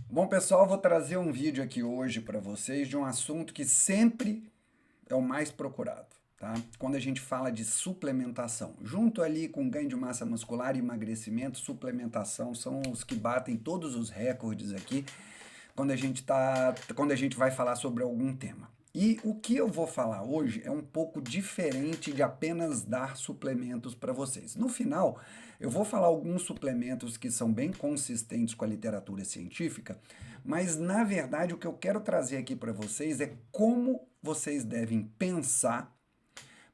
Bom, pessoal, vou trazer um vídeo aqui hoje para vocês de um assunto que sempre é o mais procurado, tá? Quando a gente fala de suplementação, junto ali com ganho de massa muscular e emagrecimento, suplementação são os que batem todos os recordes aqui quando a gente vai falar sobre algum tema. E o que eu vou falar hoje é um pouco diferente de apenas dar suplementos para vocês. No final, eu vou falar alguns suplementos que são bem consistentes com a literatura científica, mas na verdade o que eu quero trazer aqui para vocês é como vocês devem pensar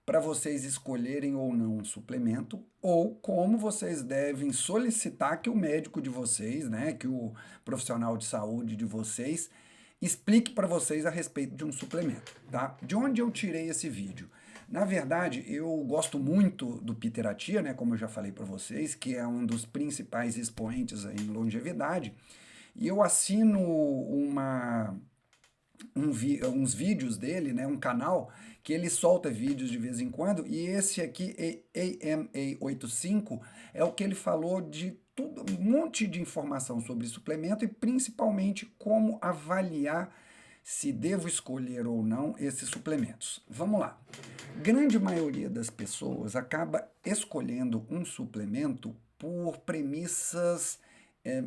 para vocês escolherem ou não um suplemento, ou como vocês devem solicitar que o médico de vocês, né, que o profissional de saúde de vocês explique para vocês a respeito de um suplemento, tá? De onde eu tirei esse vídeo? Na verdade, eu gosto muito do Peter Attia, né, como eu já falei para vocês, que é um dos principais expoentes aí em longevidade, e eu assino uns vídeos dele, né, um canal que ele solta vídeos de vez em quando, e esse aqui, AMA85, é o que ele falou de tudo, um monte de informação sobre suplemento e principalmente como avaliar se devo escolher ou não esses suplementos. Vamos lá. Grande maioria das pessoas acaba escolhendo um suplemento por premissas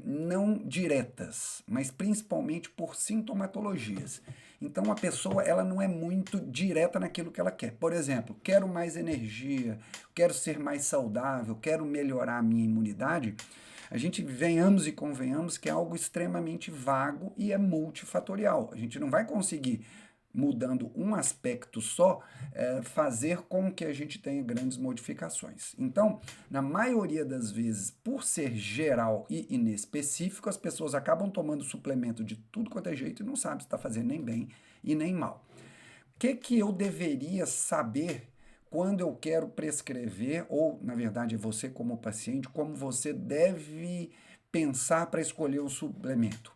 não diretas, mas principalmente por sintomatologias. Então a pessoa ela não é muito direta naquilo que ela quer. Por exemplo, quero mais energia, quero ser mais saudável, quero melhorar a minha imunidade. A gente venhamos e convenhamos que é algo extremamente vago e é multifatorial. A gente não vai conseguir mudando um aspecto só, fazer com que a gente tenha grandes modificações. Então, na maioria das vezes, por ser geral e inespecífico, as pessoas acabam tomando suplemento de tudo quanto é jeito e não sabem se está fazendo nem bem e nem mal. O que eu deveria saber quando eu quero prescrever, ou, na verdade, você como paciente, como você deve pensar para escolher o suplemento?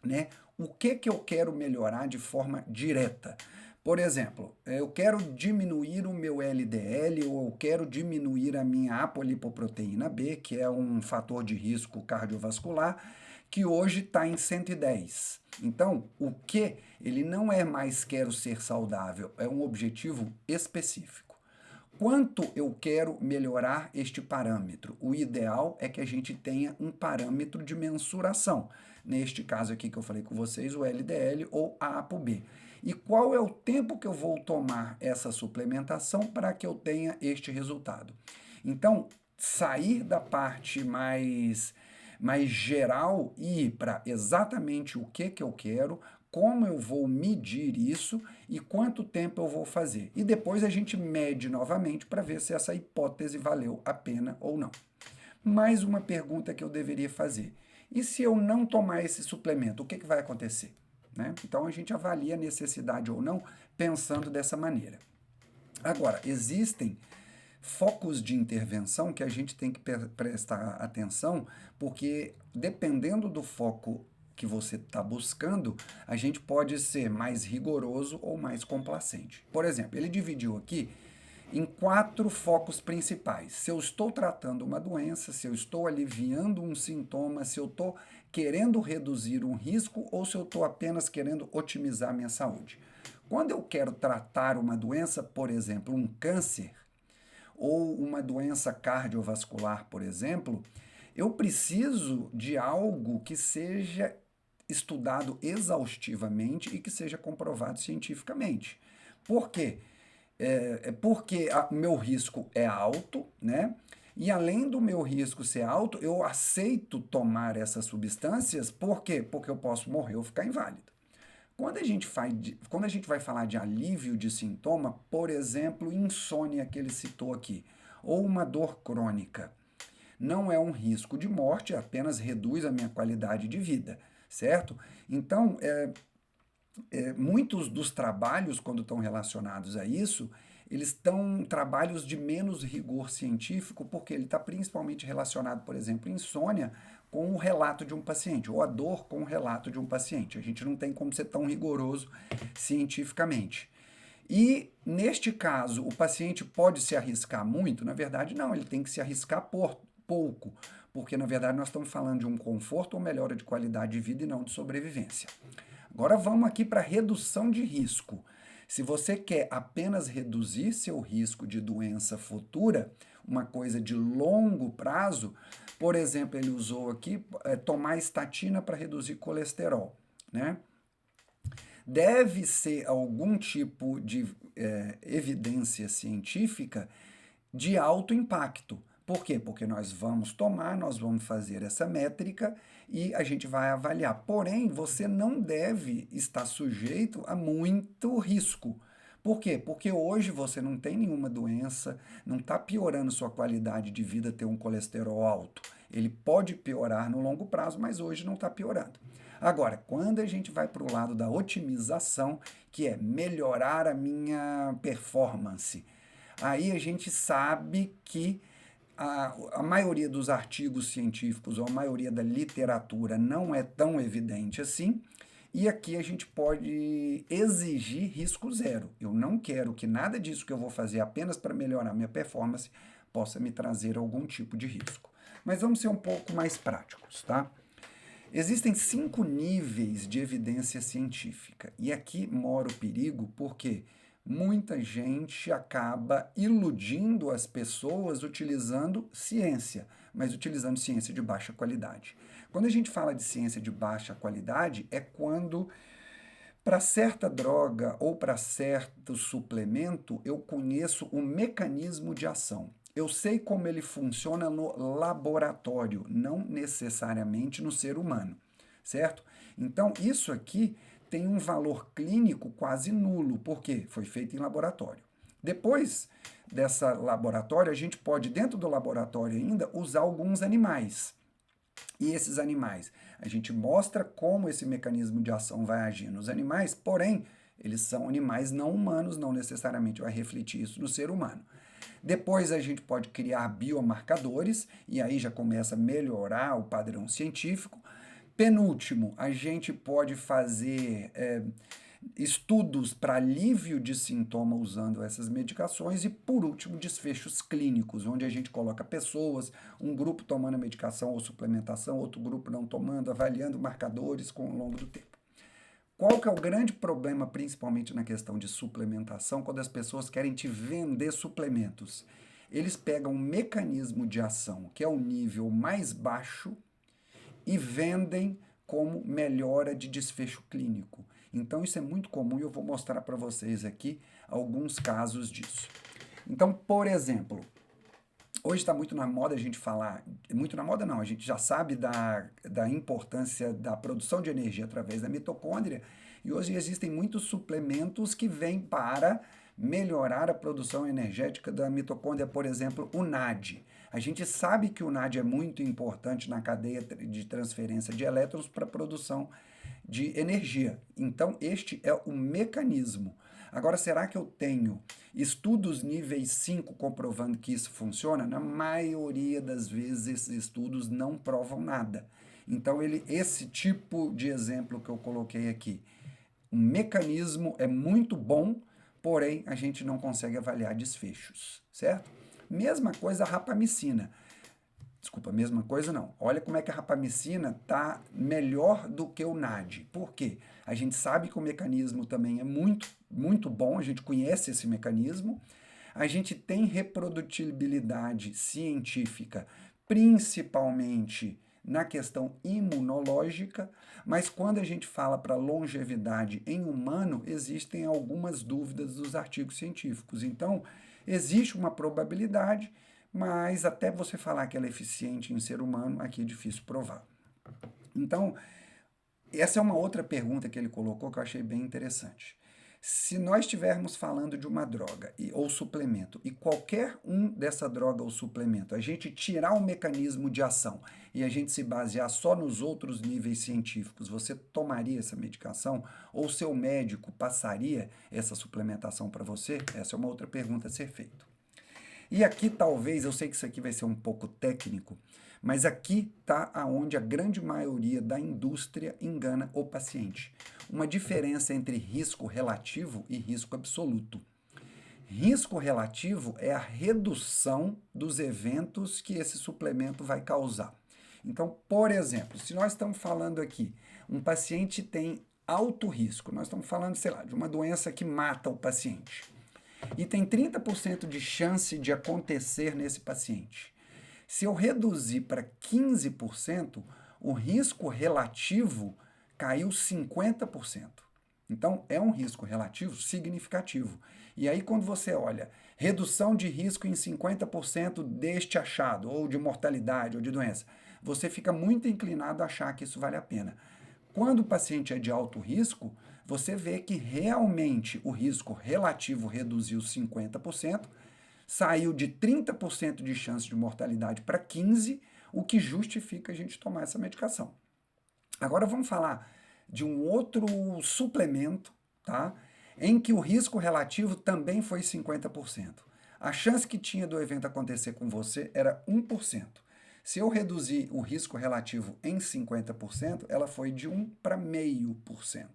Né? O que eu quero melhorar de forma direta? Por exemplo, eu quero diminuir o meu LDL ou eu quero diminuir a minha apolipoproteína B, que é um fator de risco cardiovascular, que hoje está em 110. Então, o que ele não é mais quero ser saudável, é um objetivo específico. Quanto eu quero melhorar este parâmetro? O ideal é que a gente tenha um parâmetro de mensuração. Neste caso aqui que eu falei com vocês, o LDL ou a ApoB. E qual é o tempo que eu vou tomar essa suplementação para que eu tenha este resultado? Então, sair da parte mais geral e ir para exatamente o que eu quero, como eu vou medir isso e quanto tempo eu vou fazer. E depois a gente mede novamente para ver se essa hipótese valeu a pena ou não. Mais uma pergunta que eu deveria fazer. E se eu não tomar esse suplemento, o que vai acontecer? Né? Então a gente avalia a necessidade ou não pensando dessa maneira. Agora, existem focos de intervenção que a gente tem que prestar atenção, porque dependendo do foco que você está buscando, a gente pode ser mais rigoroso ou mais complacente. Por exemplo, ele dividiu aqui em 4 focos principais. Se eu estou tratando uma doença, se eu estou aliviando um sintoma, se eu estou querendo reduzir um risco ou se eu estou apenas querendo otimizar minha saúde. Quando eu quero tratar uma doença, por exemplo, um câncer, ou uma doença cardiovascular, por exemplo, eu preciso de algo que seja estudado exaustivamente e que seja comprovado cientificamente. Por quê? Porque o meu risco é alto, né? E além do meu risco ser alto, eu aceito tomar essas substâncias, por quê? Porque eu posso morrer ou ficar inválido. Quando a gente vai falar de alívio de sintoma, por exemplo, insônia que ele citou aqui, ou uma dor crônica, não é um risco de morte, apenas reduz a minha qualidade de vida, certo? Então, muitos dos trabalhos, quando estão relacionados a isso, eles estão trabalhos de menos rigor científico, porque ele está principalmente relacionado, por exemplo, insônia com o relato de um paciente, ou a dor com o relato de um paciente. A gente não tem como ser tão rigoroso cientificamente. E, neste caso, o paciente pode se arriscar muito? Na verdade, não, ele tem que se arriscar por pouco, porque na verdade nós estamos falando de um conforto ou melhora de qualidade de vida e não de sobrevivência. Agora vamos aqui para redução de risco. Se você quer apenas reduzir seu risco de doença futura, uma coisa de longo prazo, por exemplo, ele usou aqui tomar estatina para reduzir colesterol, né? Deve ser algum tipo de evidência científica de alto impacto. Por quê? Porque nós vamos fazer essa métrica e a gente vai avaliar. Porém, você não deve estar sujeito a muito risco. Por quê? Porque hoje você não tem nenhuma doença, não está piorando sua qualidade de vida ter um colesterol alto. Ele pode piorar no longo prazo, mas hoje não está piorando. Agora, quando a gente vai para o lado da otimização, que é melhorar a minha performance, aí a gente sabe que a maioria dos artigos científicos ou a maioria da literatura não é tão evidente assim, e aqui a gente pode exigir risco zero. Eu não quero que nada disso que eu vou fazer apenas para melhorar minha performance possa me trazer algum tipo de risco. Mas vamos ser um pouco mais práticos, tá? Existem 5 níveis de evidência científica, e aqui mora o perigo porque muita gente acaba iludindo as pessoas utilizando ciência, mas utilizando ciência de baixa qualidade. Quando a gente fala de ciência de baixa qualidade, é quando para certa droga ou para certo suplemento eu conheço o mecanismo de ação. Eu sei como ele funciona no laboratório, não necessariamente no ser humano, certo? Então, isso aqui tem um valor clínico quase nulo, porque foi feito em laboratório. Depois dessa laboratório, a gente pode, dentro do laboratório ainda, usar alguns animais. E esses animais, a gente mostra como esse mecanismo de ação vai agir nos animais, porém, eles são animais não humanos, não necessariamente vai refletir isso no ser humano. Depois a gente pode criar biomarcadores, e aí já começa a melhorar o padrão científico. Penúltimo, a gente pode fazer estudos para alívio de sintoma usando essas medicações. E, por último, desfechos clínicos, onde a gente coloca pessoas, um grupo tomando a medicação ou suplementação, outro grupo não tomando, avaliando marcadores ao longo do tempo. Qual que é o grande problema, principalmente na questão de suplementação, quando as pessoas querem te vender suplementos? Eles pegam um mecanismo de ação, que é o nível mais baixo, e vendem como melhora de desfecho clínico. Então, isso é muito comum e eu vou mostrar para vocês aqui alguns casos disso. Então, por exemplo, hoje está muito na moda a gente falar, muito na moda não, a gente já sabe da importância da produção de energia através da mitocôndria, e hoje existem muitos suplementos que vêm para melhorar a produção energética da mitocôndria, por exemplo, o NAD. A gente sabe que o NAD é muito importante na cadeia de transferência de elétrons para a produção de energia. Então, este é o mecanismo. Agora, será que eu tenho estudos níveis 5 comprovando que isso funciona? Na maioria das vezes, esses estudos não provam nada. Então, esse tipo de exemplo que eu coloquei aqui, o mecanismo é muito bom, porém, a gente não consegue avaliar desfechos, certo? Mesma coisa a rapamicina. Desculpa, mesma coisa não. Olha como é que a rapamicina está melhor do que o NAD. Por quê? A gente sabe que o mecanismo também é muito, muito bom, a gente conhece esse mecanismo, a gente tem reprodutibilidade científica, principalmente na questão imunológica, mas quando a gente fala para longevidade em humano, existem algumas dúvidas dos artigos científicos. Então, existe uma probabilidade, mas até você falar que ela é eficiente em ser humano, aqui é difícil provar. Então, essa é uma outra pergunta que ele colocou que eu achei bem interessante. Se nós estivermos falando de uma droga ou suplemento, e qualquer um dessa droga ou suplemento, a gente tirar o mecanismo de ação e a gente se basear só nos outros níveis científicos, você tomaria essa medicação? Ou seu médico passaria essa suplementação para você? Essa é uma outra pergunta a ser feita. E aqui talvez, eu sei que isso aqui vai ser um pouco técnico, mas aqui está onde a grande maioria da indústria engana o paciente. Uma diferença entre risco relativo e risco absoluto. Risco relativo é a redução dos eventos que esse suplemento vai causar. Então, por exemplo, se nós estamos falando aqui, um paciente tem alto risco, nós estamos falando, sei lá, de uma doença que mata o paciente, e tem 30% de chance de acontecer nesse paciente. Se eu reduzir para 15%, o risco relativo caiu 50%. Então, é um risco relativo significativo. E aí, quando você olha redução de risco em 50% deste achado, ou de mortalidade, ou de doença, você fica muito inclinado a achar que isso vale a pena. Quando o paciente é de alto risco, você vê que realmente o risco relativo reduziu 50%, saiu de 30% de chance de mortalidade para 15%, o que justifica a gente tomar essa medicação. Agora vamos falar de um outro suplemento, tá? Em que o risco relativo também foi 50%. A chance que tinha do evento acontecer com você era 1%. Se eu reduzir o risco relativo em 50%, ela foi de 1 para 0,5%.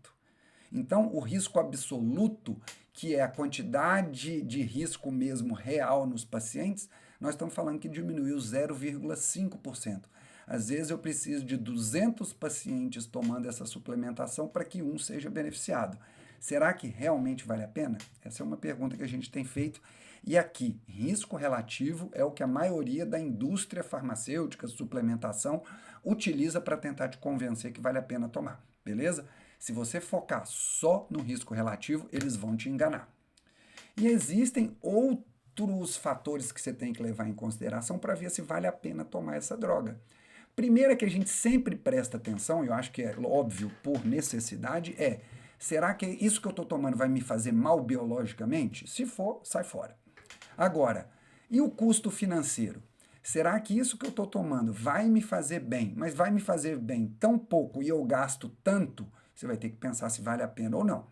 Então, o risco absoluto, que é a quantidade de risco mesmo real nos pacientes, nós estamos falando que diminuiu 0,5%. Às vezes eu preciso de 200 pacientes tomando essa suplementação para que um seja beneficiado. Será que realmente vale a pena? Essa é uma pergunta que a gente tem feito. E aqui, risco relativo é o que a maioria da indústria farmacêutica, suplementação, utiliza para tentar te convencer que vale a pena tomar, beleza? Se você focar só no risco relativo, eles vão te enganar. E existem outros fatores que você tem que levar em consideração para ver se vale a pena tomar essa droga. Primeiro é que a gente sempre presta atenção, eu acho que é óbvio por necessidade, será que isso que eu estou tomando vai me fazer mal biologicamente? Se for, sai fora. Agora, e o custo financeiro? Será que isso que eu estou tomando vai me fazer bem, mas vai me fazer bem tão pouco e eu gasto tanto? Você vai ter que pensar se vale a pena ou não.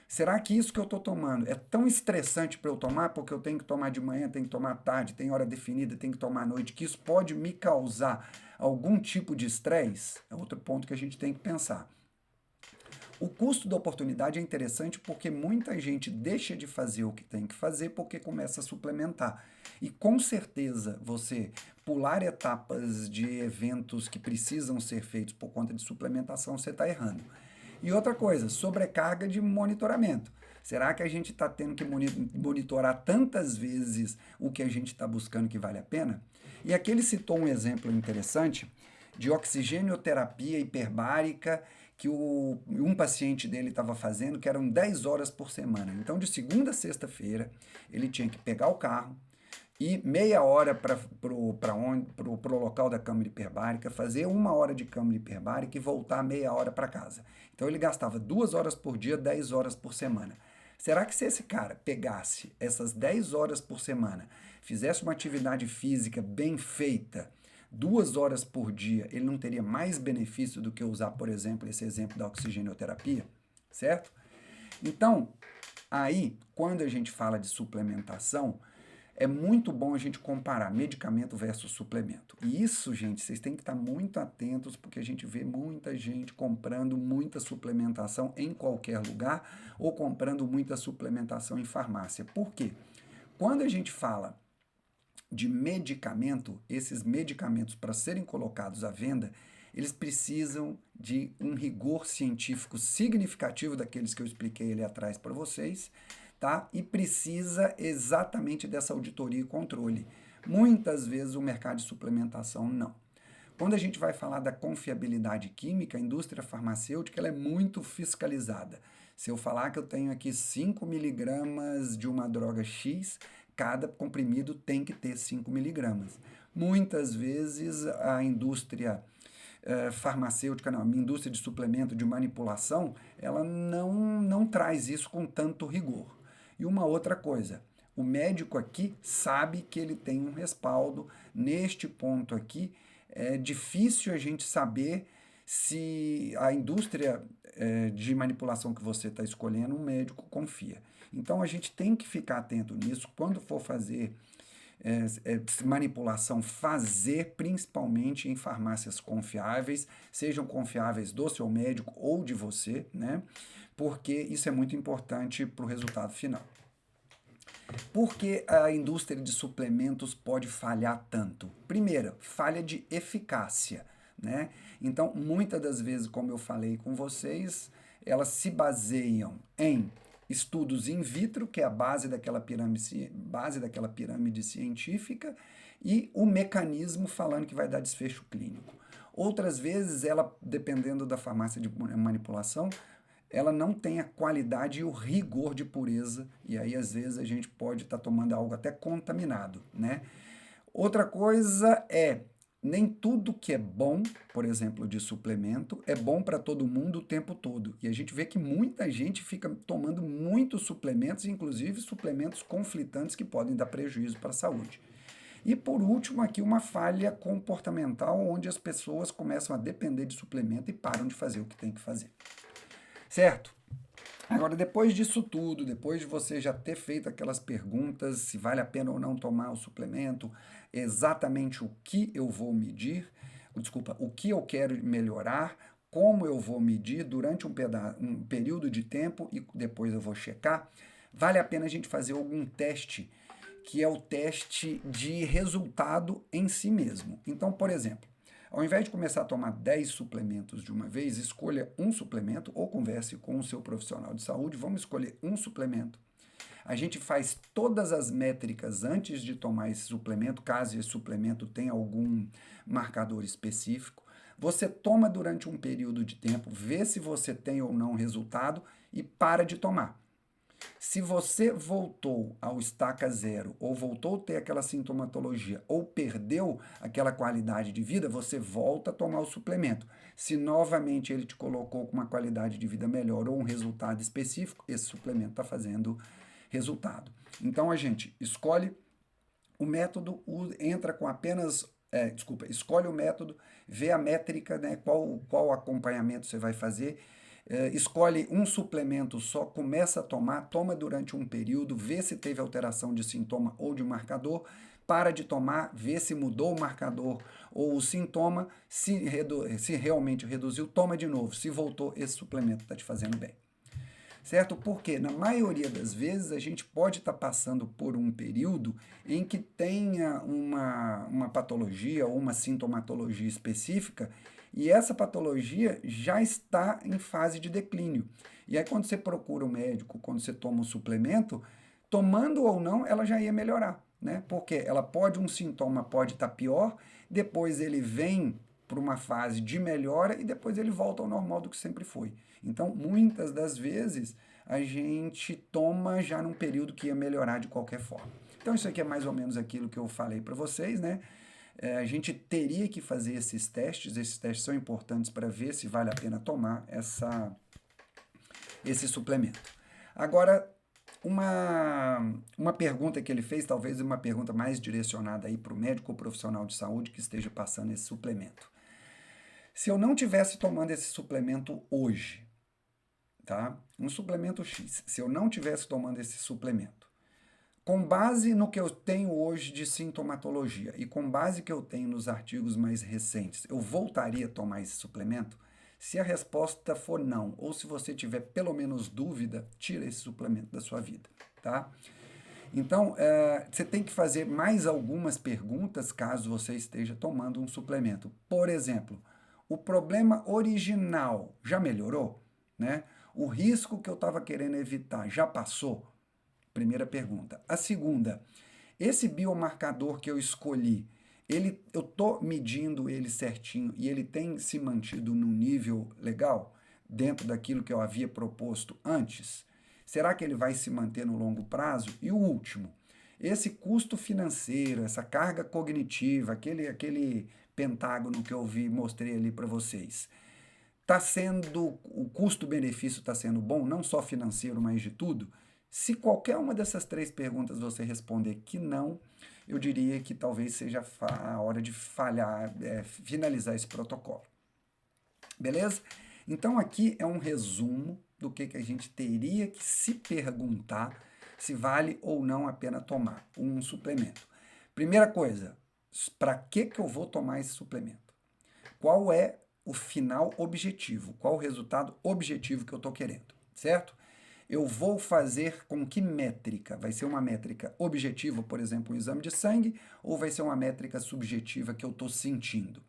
Será que isso que eu estou tomando é tão estressante para eu tomar, porque eu tenho que tomar de manhã, tenho que tomar à tarde, tem hora definida, tenho que tomar à noite, que isso pode me causar algum tipo de estresse? É outro ponto que a gente tem que pensar. O custo da oportunidade é interessante porque muita gente deixa de fazer o que tem que fazer porque começa a suplementar. E com certeza você pular etapas de eventos que precisam ser feitos por conta de suplementação, você está errando. E outra coisa, sobrecarga de monitoramento. Será que a gente está tendo que monitorar tantas vezes o que a gente está buscando que vale a pena? E aqui ele citou um exemplo interessante de oxigênio-terapia hiperbárica que um paciente dele estava fazendo, que eram 10 horas por semana. Então, de segunda a sexta-feira, ele tinha que pegar o carro, ir meia hora para o local da câmara hiperbárica, fazer 1 hora de câmara hiperbárica e voltar meia hora para casa. Então ele gastava 2 horas por dia, 10 horas por semana. Será que se esse cara pegasse essas 10 horas por semana, fizesse uma atividade física bem feita, 2 horas por dia, ele não teria mais benefício do que usar, por exemplo, esse exemplo da oxigenoterapia, certo? Então, aí, quando a gente fala de suplementação, é muito bom a gente comparar medicamento versus suplemento. E isso, gente, vocês têm que estar muito atentos, porque a gente vê muita gente comprando muita suplementação em qualquer lugar ou comprando muita suplementação em farmácia. Por quê? Quando a gente fala de medicamento, esses medicamentos, para serem colocados à venda, eles precisam de um rigor científico significativo daqueles que eu expliquei ali atrás para vocês, tá? E precisa exatamente dessa auditoria e controle. Muitas vezes o mercado de suplementação não. Quando a gente vai falar da confiabilidade química, a indústria farmacêutica ela é muito fiscalizada. Se eu falar que eu tenho aqui 5 miligramas de uma droga X, cada comprimido tem que ter 5 miligramas. Muitas vezes a indústria farmacêutica, não, a indústria de suplemento, de manipulação, ela não traz isso com tanto rigor. E uma outra coisa, o médico aqui sabe que ele tem um respaldo. Neste ponto aqui, é difícil a gente saber se a indústria de manipulação que você está escolhendo, um médico confia. Então, a gente tem que ficar atento nisso. Quando for fazer manipulação, fazer principalmente em farmácias confiáveis, sejam confiáveis do seu médico ou de você, né? Porque isso é muito importante para o resultado final. Por que a indústria de suplementos pode falhar tanto? Primeiro, falha de eficácia, né? Então, muitas das vezes, como eu falei com vocês, elas se baseiam em estudos in vitro, que é a base daquela pirâmide científica, e o mecanismo falando que vai dar desfecho clínico. Outras vezes, ela, dependendo da farmácia de manipulação, ela não tem a qualidade e o rigor de pureza, e aí às vezes a gente pode estar tomando algo até contaminado, né? Outra coisa é, nem tudo que é bom, por exemplo, de suplemento, é bom para todo mundo o tempo todo. E a gente vê que muita gente fica tomando muitos suplementos, inclusive suplementos conflitantes que podem dar prejuízo para a saúde. E por último, aqui uma falha comportamental, onde as pessoas começam a depender de suplemento e param de fazer o que tem que fazer. Certo? Agora, depois disso tudo, depois de você já ter feito aquelas perguntas, se vale a pena ou não tomar o suplemento, exatamente o que eu vou medir, desculpa, o que eu quero melhorar, como eu vou medir durante um período de tempo e depois eu vou checar, vale a pena a gente fazer algum teste, que é o teste de resultado em si mesmo. Então, por exemplo, ao invés de começar a tomar 10 suplementos de uma vez, escolha um suplemento ou converse com o seu profissional de saúde. Vamos escolher um suplemento. A gente faz todas as métricas antes de tomar esse suplemento, caso esse suplemento tenha algum marcador específico. Você toma durante um período de tempo, vê se você tem ou não resultado e para de tomar. Se você voltou ao estaca zero, ou voltou a ter aquela sintomatologia, ou perdeu aquela qualidade de vida, você volta a tomar o suplemento. Se novamente ele te colocou com uma qualidade de vida melhor ou um resultado específico, esse suplemento está fazendo resultado. Então a gente escolhe o método, entra com apenas escolhe o método, vê a métrica, né, qual acompanhamento você vai fazer, escolhe um suplemento só, começa a tomar, toma durante um período, vê se teve alteração de sintoma ou de marcador, para de tomar, vê se mudou o marcador ou o sintoma, se realmente reduziu, toma de novo, se voltou, esse suplemento está te fazendo bem. Certo? Porque na maioria das vezes a gente pode estar passando por um período em que tenha uma patologia ou uma sintomatologia específica e essa patologia já está em fase de declínio. E aí quando você procura o médico, quando você toma um suplemento, tomando ou não, ela já ia melhorar, né? Porque um sintoma pode estar pior, depois ele vem para uma fase de melhora e depois ele volta ao normal do que sempre foi. Então, muitas das vezes, a gente toma já num período que ia melhorar de qualquer forma. Então, isso aqui é mais ou menos aquilo que eu falei para vocês, né? A gente teria que fazer esses testes são importantes para ver se vale a pena tomar esse suplemento. Agora, uma pergunta que ele fez, talvez uma pergunta mais direcionada aí para o médico ou profissional de saúde que esteja passando esse suplemento. Se eu não tivesse tomando esse suplemento hoje, tá? Um suplemento X, se eu não tivesse tomando esse suplemento, com base no que eu tenho hoje de sintomatologia e com base que eu tenho nos artigos mais recentes, eu voltaria a tomar esse suplemento? Se a resposta for não, ou se você tiver pelo menos dúvida, tira esse suplemento da sua vida, tá? Então, você tem que fazer mais algumas perguntas caso você esteja tomando um suplemento. Por exemplo, o problema original já melhorou? Né? O risco que eu estava querendo evitar já passou? Primeira pergunta. A segunda, esse biomarcador que eu escolhi, eu estou medindo ele certinho e ele tem se mantido num nível legal, dentro daquilo que eu havia proposto antes? Será que ele vai se manter no longo prazo? E o último, esse custo financeiro, essa carga cognitiva, aquele pentágono que eu mostrei ali para vocês, o custo-benefício está sendo bom, não só financeiro, mas de tudo? Se qualquer uma dessas três perguntas você responder que não, eu diria que talvez seja a hora de finalizar esse protocolo. Beleza? Então aqui é um resumo do que a gente teria que se perguntar se vale ou não a pena tomar um suplemento. Primeira coisa, para que eu vou tomar esse suplemento? Qual é o final objetivo? Qual o resultado objetivo que eu estou querendo? Certo? Eu vou fazer com que métrica? Vai ser uma métrica objetiva, por exemplo, um exame de sangue, ou vai ser uma métrica subjetiva que eu estou sentindo?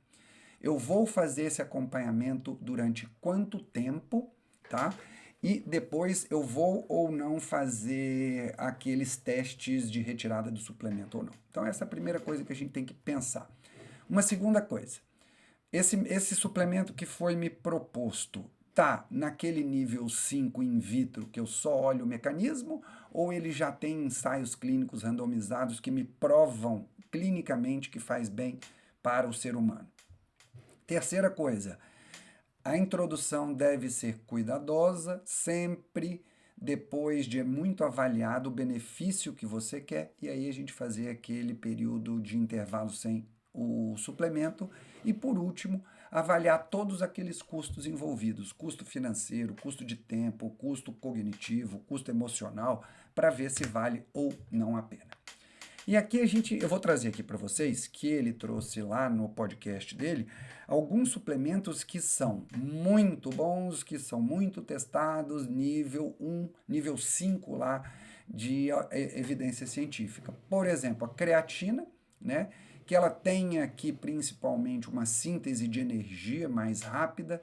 Eu vou fazer esse acompanhamento durante quanto tempo, tá? E depois eu vou ou não fazer aqueles testes de retirada do suplemento ou não. Então, essa é a primeira coisa que a gente tem que pensar. Uma segunda coisa, esse suplemento que foi me proposto tá naquele nível 5 in vitro, que eu só olho o mecanismo, ou ele já tem ensaios clínicos randomizados que me provam clinicamente que faz bem para o ser humano? Terceira coisa, a introdução deve ser cuidadosa, sempre depois de muito avaliado o benefício que você quer, e aí a gente fazer aquele período de intervalo sem o suplemento. E por último, avaliar todos aqueles custos envolvidos, custo financeiro, custo de tempo, custo cognitivo, custo emocional, para ver se vale ou não a pena. E aqui eu vou trazer aqui para vocês, que ele trouxe lá no podcast dele, alguns suplementos que são muito bons, que são muito testados, nível 1, nível 5 lá de evidência científica. Por exemplo, a creatina, né, que ela tem aqui principalmente uma síntese de energia mais rápida,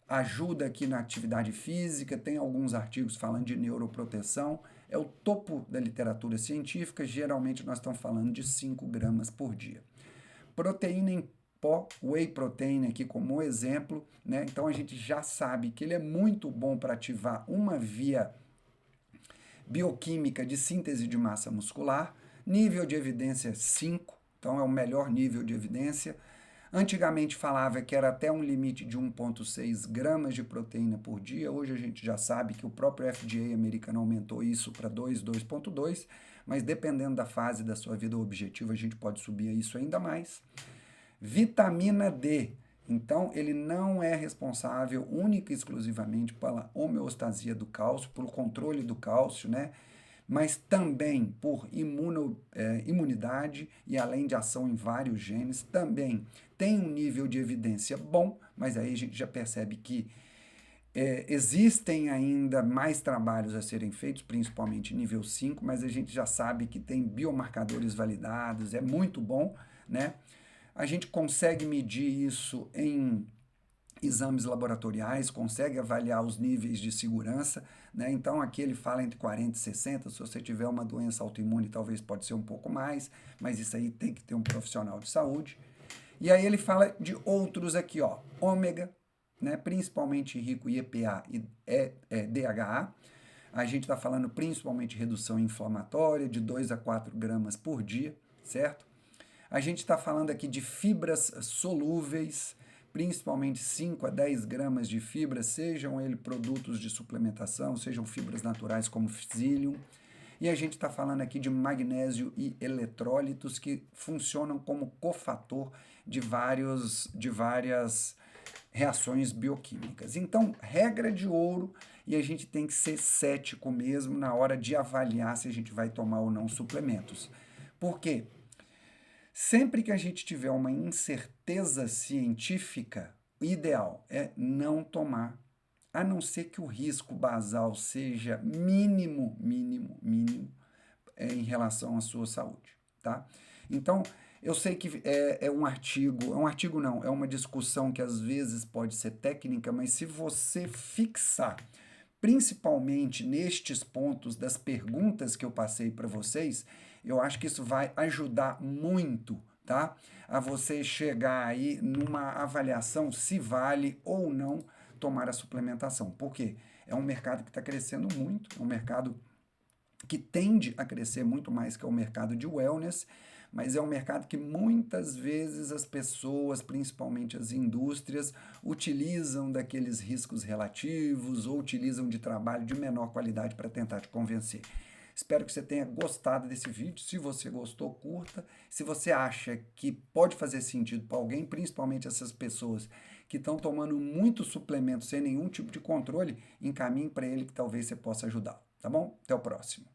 ajuda aqui na atividade física, tem alguns artigos falando de neuroproteção, é o topo da literatura científica, geralmente nós estamos falando de 5 gramas por dia. Proteína em pó, whey protein aqui como exemplo, né? Então a gente já sabe que ele é muito bom para ativar uma via bioquímica de síntese de massa muscular, nível de evidência 5, então é o melhor nível de evidência. Antigamente falava que era até um limite de 1,6 gramas de proteína por dia. Hoje a gente já sabe que o próprio FDA americano aumentou isso para 2,2, mas dependendo da fase da sua vida objetiva, a gente pode subir isso ainda mais. Vitamina D. Então, ele não é responsável única e exclusivamente pela homeostasia do cálcio, pelo controle do cálcio, né? Mas também por imunidade e além de ação em vários genes, também tem um nível de evidência bom, mas aí a gente já percebe que existem ainda mais trabalhos a serem feitos, principalmente nível 5, mas a gente já sabe que tem biomarcadores validados, é muito bom, né? A gente consegue medir isso em exames laboratoriais, consegue avaliar os níveis de segurança, né? Então aqui ele fala entre 40 e 60, se você tiver uma doença autoimune talvez pode ser um pouco mais, mas isso aí tem que ter um profissional de saúde. E aí ele fala de outros aqui, ó, ômega, né? Principalmente rico em EPA e DHA. A gente está falando principalmente redução inflamatória de 2 a 4 gramas por dia, certo? A gente está falando aqui de fibras solúveis, principalmente 5 a 10 gramas de fibra, sejam eles produtos de suplementação, sejam fibras naturais como psyllium. E a gente está falando aqui de magnésio e eletrólitos que funcionam como cofator de várias reações bioquímicas. Então, regra de ouro, e a gente tem que ser cético mesmo na hora de avaliar se a gente vai tomar ou não suplementos. Por quê? Sempre que a gente tiver uma incerteza científica, o ideal é não tomar, a não ser que o risco basal seja mínimo em relação à sua saúde, tá? Então, eu sei que é uma discussão que às vezes pode ser técnica, mas se você fixar principalmente nestes pontos das perguntas que eu passei para vocês, eu acho que isso vai ajudar muito, tá? A você chegar aí numa avaliação se vale ou não tomar a suplementação. Por quê? É um mercado que está crescendo muito, é um mercado que tende a crescer muito mais que o mercado de wellness, mas é um mercado que muitas vezes as pessoas, principalmente as indústrias, utilizam daqueles riscos relativos ou utilizam de trabalho de menor qualidade para tentar te convencer. Espero que você tenha gostado desse vídeo. Se você gostou, curta. Se você acha que pode fazer sentido para alguém, principalmente essas pessoas que estão tomando muito suplemento sem nenhum tipo de controle, encaminhe para ele que talvez você possa ajudar. Tá bom? Até o próximo.